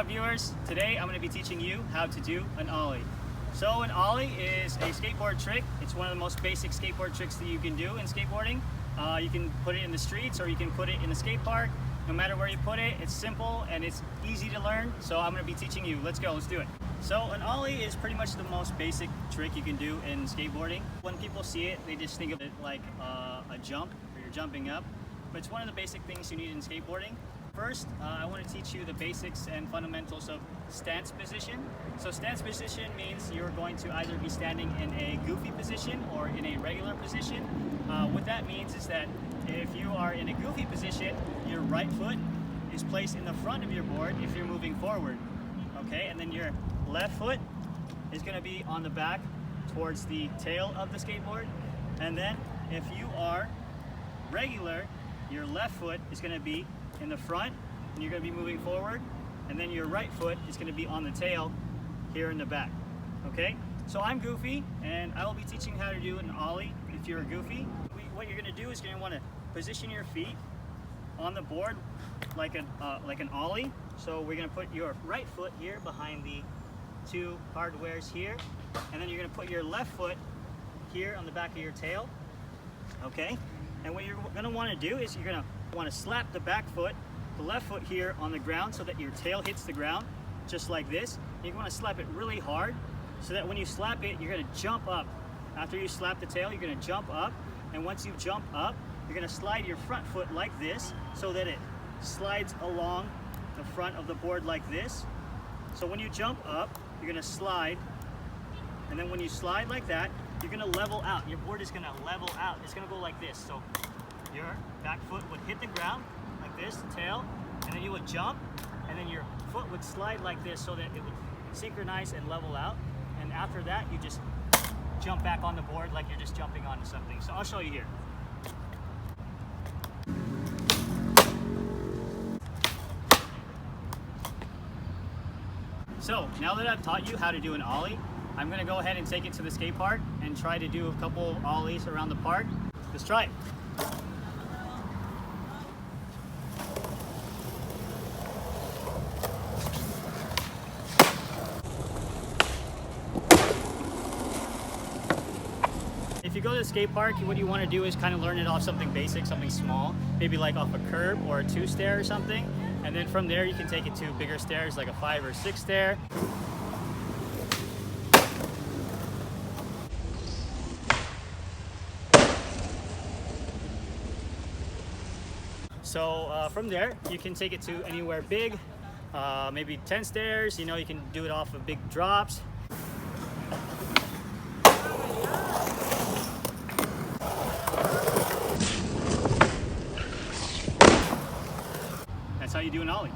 up, viewers? Today I'm going to be teaching you how to do an Ollie. So an Ollie is a skateboard trick. It's one of the most basic skateboard tricks that you can do in skateboarding. You can put it in the streets or you can put it in the skate park. No matter where you put it, it's simple and it's easy to learn. So I'm going to be teaching you. Let's go, let's do it. So an Ollie is pretty much the most basic trick you can do in skateboarding. When people see it, they just think of it like a jump, where you're jumping up. But it's one of the basic things you need in skateboarding. First, I want to teach you the basics and fundamentals of stance position. So stance position means you're going to either be standing in a goofy position or in a regular position. What that means is that if you are in a goofy position, your right foot is placed in the front of your board if you're moving forward. Okay, and then your left foot is going to be on the back towards the tail of the skateboard. And then if you are regular, your left foot is going to be in the front and you're going to be moving forward, and then your right foot is going to be on the tail here in the back. Okay, so I'm goofy and I will be teaching you how to do an Ollie if you're a goofy. What you're going to do is you're going to want to position your feet on the board like an Ollie. So we're going to put your right foot here behind the two hardwares here, and then you're going to put your left foot here on the back of your tail. Okay, and what you're going to want to do is you're going to want to slap the back foot, the left foot here on the ground so that your tail hits the ground, just like this. You want to slap it really hard so that when you slap it, you're going to jump up. After you slap the tail, you're going to jump up, and once you jump up, you're going to slide your front foot like this so that it slides along the front of the board like this. So when you jump up, you're going to slide, and then when you slide like that, you're going to level out. Your board is going to level out. It's going to go like this. So your back foot would hit the ground like this, the tail, and then you would jump, and then your foot would slide like this so that it would synchronize and level out. And after that, you just jump back on the board like you're just jumping onto something. So I'll show you here. So now that I've taught you how to do an Ollie, I'm going to go ahead and take it to the skate park and try to do a couple Ollies around the park. Let's try it. If you go to the skate park, what you want to do is kind of learn it off something basic, something small, maybe like off a curb or a 2-stair or something. And then from there, you can take it to bigger stairs, like a 5 or 6 stair. So from there, you can take it to anywhere big, maybe 10 stairs. You know, you can do it off of big drops. That's how you do an Ollie.